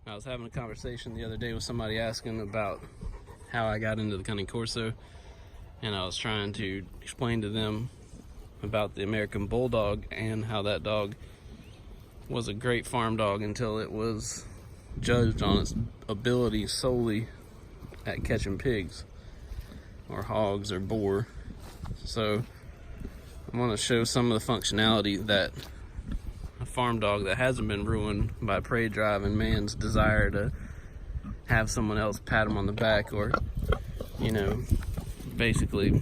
I was having a conversation the other day with somebody asking about how I got into the Cane Corso, and I was trying to explain to them about the American Bulldog and how that dog was a great farm dog until it was judged on its ability solely at catching pigs or hogs or boar. So I want to show some of the functionality that a farm dog that hasn't been ruined by prey drive and man's desire to have someone else pat him on the back or, you know, basically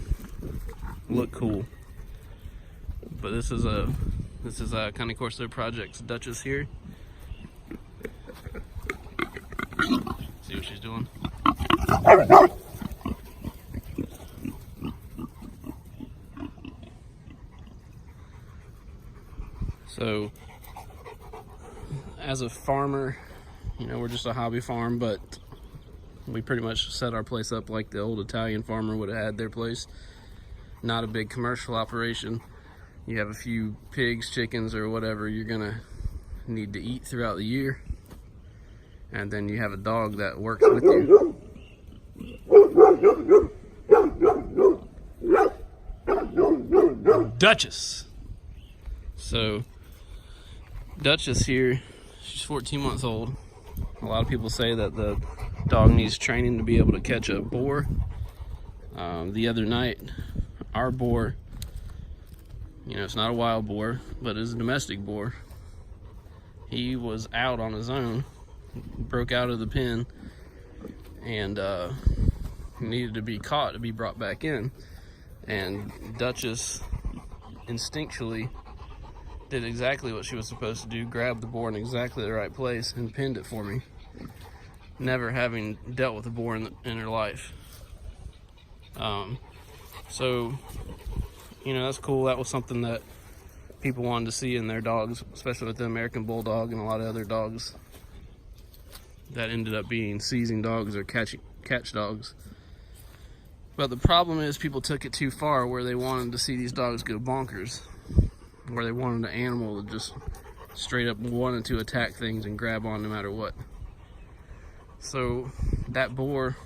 look cool. But this is a Cane Corso Project's Duchess here. See what she's doing? So, as a farmer, you know, we're just a hobby farm, but we pretty much set our place up like the old Italian farmer would have had their place. Not a big commercial operation. You have a few pigs, chickens, or whatever you're gonna need to eat throughout the year. And then you have a dog that works with you. Duchess. So, Duchess here, she's 14 months old. A lot of people say that the dog needs training to be able to catch a boar. The other night, our boar, you know, it's not a wild boar, but it's a domestic boar. He was out on his own, broke out of the pen, and needed to be caught to be brought back in. And Duchess instinctually did exactly what she was supposed to do, grabbed the boar in exactly the right place and pinned it for me, never having dealt with a boar in her life. So, you know, that's cool. That was something that people wanted to see in their dogs, especially with the American Bulldog and a lot of other dogs that ended up being seizing dogs or catch dogs. But the problem is people took it too far, where they wanted to see these dogs go bonkers, where they wanted an animal to just straight up wanted to attack things and grab on no matter what. So that boar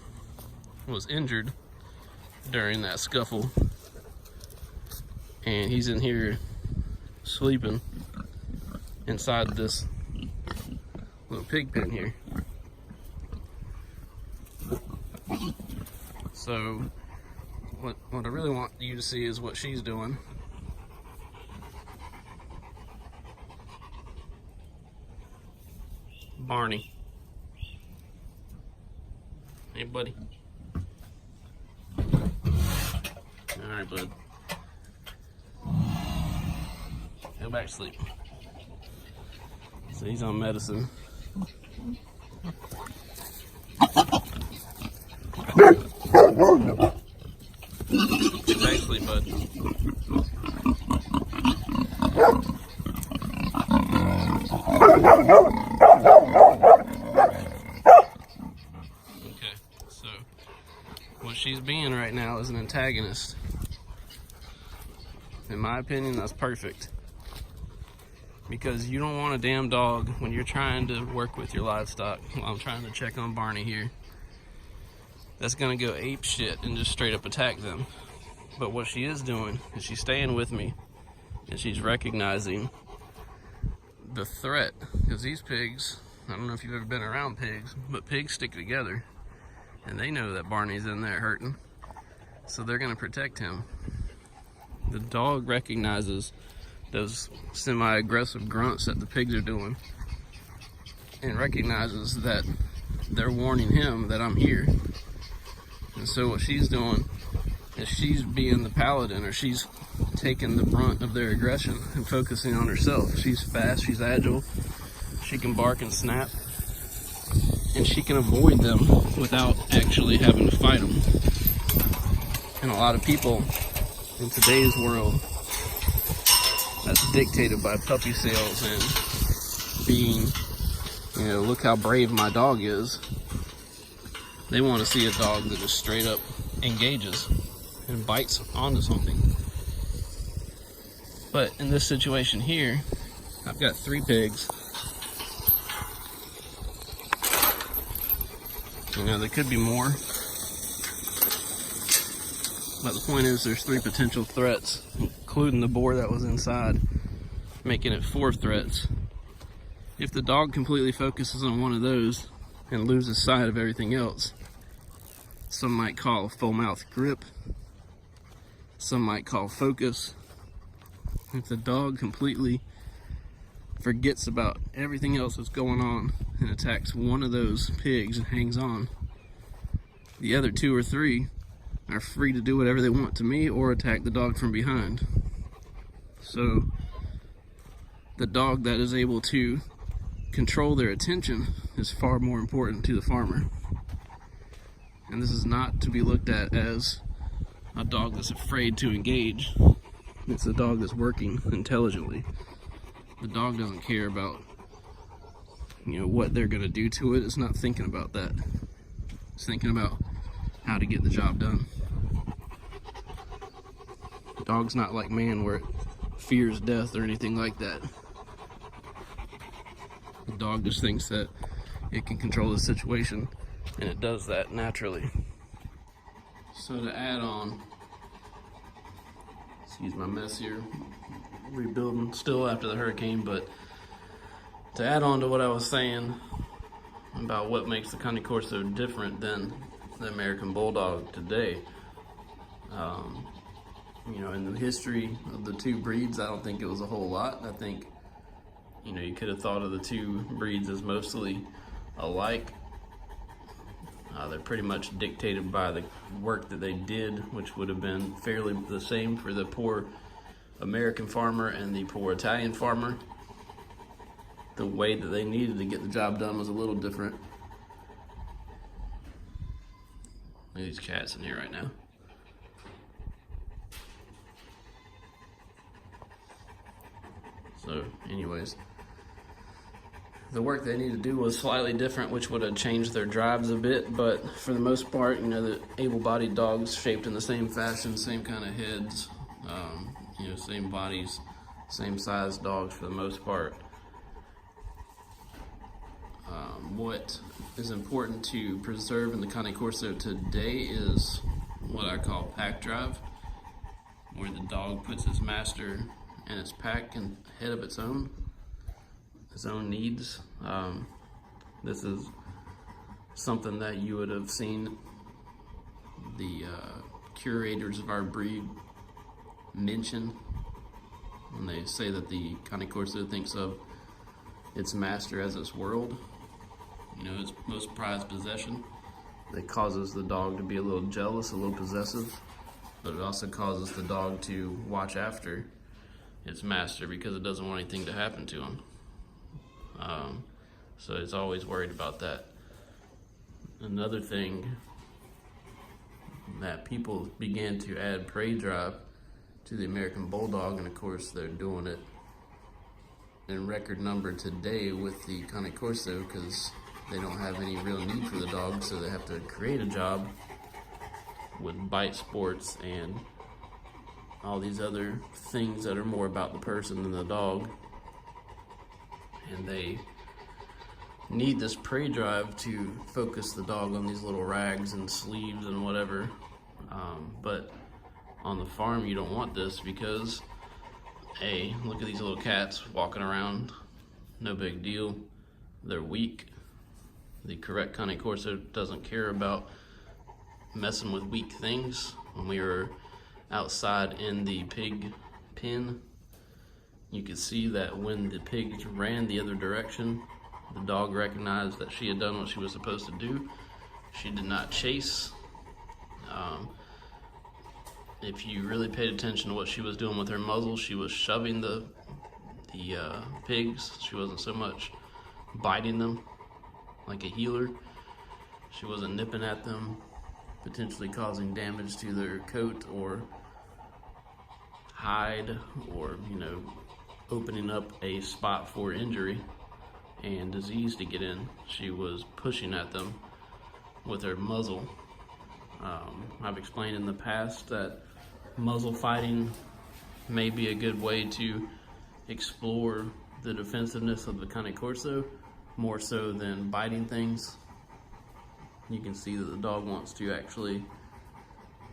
was injured during that scuffle, and he's in here sleeping inside this little pig pen here. So what I really want you to see is what she's doing. Barney. Hey, buddy. Alright, bud. Go back to sleep. So he's on medicine. Get back to sleep, bud. Okay, so what she's being right now is an antagonist. In my opinion, that's perfect. Because you don't want a damn dog when you're trying to work with your livestock. Well, I'm trying to check on Barney here. That's gonna go ape shit and just straight up attack them. But what she is doing is she's staying with me and she's recognizing the threat. Because these pigs, I don't know if you've ever been around pigs, but pigs stick together and they know that Barney's in there hurting. So they're gonna protect him. The dog recognizes those semi-aggressive grunts that the pigs are doing and recognizes that they're warning him that I'm here. And so what she's doing is she's being the paladin, or she's taking the brunt of their aggression and focusing on herself. She's fast, she's agile, she can bark and snap, and she can avoid them without actually having to fight them. And a lot of people in today's world, that's dictated by puppy sales and being, you know, look how brave my dog is. They want to see a dog that just straight up engages and bites onto something. But in this situation here, I've got 3 pigs. You know, there could be more. But the point is, there's 3 potential threats, including the boar that was inside, making it 4 threats. If the dog completely focuses on one of those and loses sight of everything else, some might call full mouth grip, some might call focus. If the dog completely forgets about everything else that's going on and attacks one of those pigs and hangs on, the other 2 or 3 are free to do whatever they want to me or attack the dog from behind. So the dog that is able to control their attention is far more important to the farmer. And this is not to be looked at as a dog that's afraid to engage. It's a dog that's working intelligently. The dog doesn't care about, you know, what they're gonna do to it. It's not thinking about that. It's thinking about how to get the job done. The dog's not like man where it fears death or anything like that. The dog just thinks that it can control the situation, and it does that naturally. So to add on, excuse my mess here, rebuilding still after the hurricane, but to add on to what I was saying about what makes the Cane Corso different than the American Bulldog today, you know, in the history of the 2 breeds, I don't think it was a whole lot. I think, you know, you could have thought of the 2 breeds as mostly alike. They're pretty much dictated by the work that they did, which would have been fairly the same for the poor American farmer and the poor Italian farmer. The way that they needed to get the job done was a little different. Look at these cats in here right now. So anyways, the work they needed to do was slightly different, which would have changed their drives a bit, but for the most part, you know, the able-bodied dogs shaped in the same fashion, same kind of heads, you know, same bodies, same size dogs for the most part. What is important to preserve in the Cane Corso today is what I call pack drive, where the dog puts his master and its pack ahead of its own needs. This is something that you would have seen the curators of our breed mention when they say that the Cane Corso thinks of its master as its world, you know, its most prized possession. That causes the dog to be a little jealous, a little possessive, but it also causes the dog to watch after its master because it doesn't want anything to happen to him. So it's always worried about that. Another thing that people began to add prey drive to the American Bulldog, and of course they're doing it in record number today with the Cane Corso because they don't have any real need for the dog, so they have to create a job with bite sports and all these other things that are more about the person than the dog. And they need this prey drive to focus the dog on these little rags and sleeves and whatever. But on the farm, you don't want this because, hey, look at these little cats walking around. No big deal. They're weak. The correct Cane Corso doesn't care about messing with weak things. When we were outside in the pig pen, you could see that when the pigs ran the other direction, the dog recognized that she had done what she was supposed to do. She did not chase. If you really paid attention to what she was doing with her muzzle, she was shoving the pigs. She wasn't so much biting them like a healer. She wasn't nipping at them, potentially causing damage to their coat or hide, or, you know, opening up a spot for injury and disease to get in. She was pushing at them with her muzzle. I've explained in the past that muzzle fighting may be a good way to explore the defensiveness of the Cane Corso, more so than biting things. You can see that the dog wants to actually,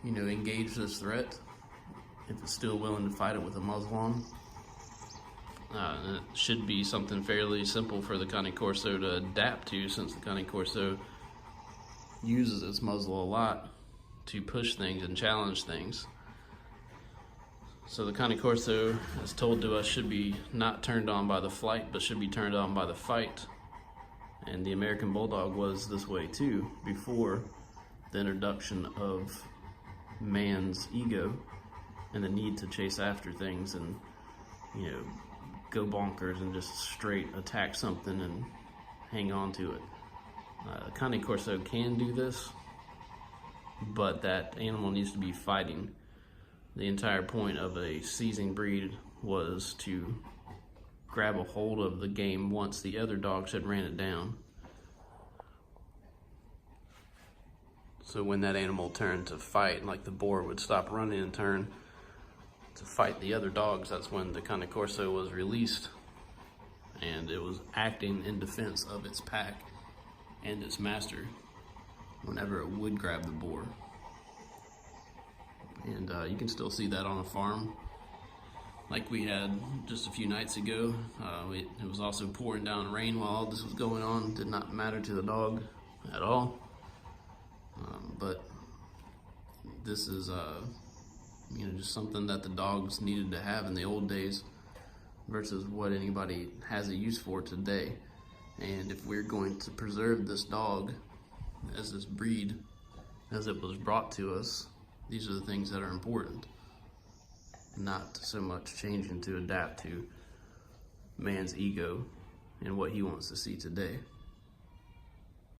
you know, engage this threat if it's still willing to fight it with a muzzle on. And it should be something fairly simple for the Cane Corso to adapt to, since the Cane Corso uses its muzzle a lot to push things and challenge things. So the Cane Corso, as told to us, should be not turned on by the flight, but should be turned on by the fight. And the American Bulldog was this way too, before the introduction of man's ego and the need to chase after things and, you know, go bonkers and just straight attack something and hang on to it. Cane Corso can do this, but that animal needs to be fighting. The entire point of a seizing breed was to grab a hold of the game once the other dogs had ran it down. So when that animal turned to fight, like the boar would stop running and turn to fight the other dogs, that's when the Cane Corso was released, and it was acting in defense of its pack and its master whenever it would grab the boar. And you can still see that on a farm like we had just a few nights ago. It was also pouring down rain while all this was going on. It did not matter to the dog at all. But this is you know, just something that the dogs needed to have in the old days versus what anybody has a use for today. And if we're going to preserve this dog as this breed, as it was brought to us, these are the things that are important, not so much changing to adapt to man's ego and what he wants to see today.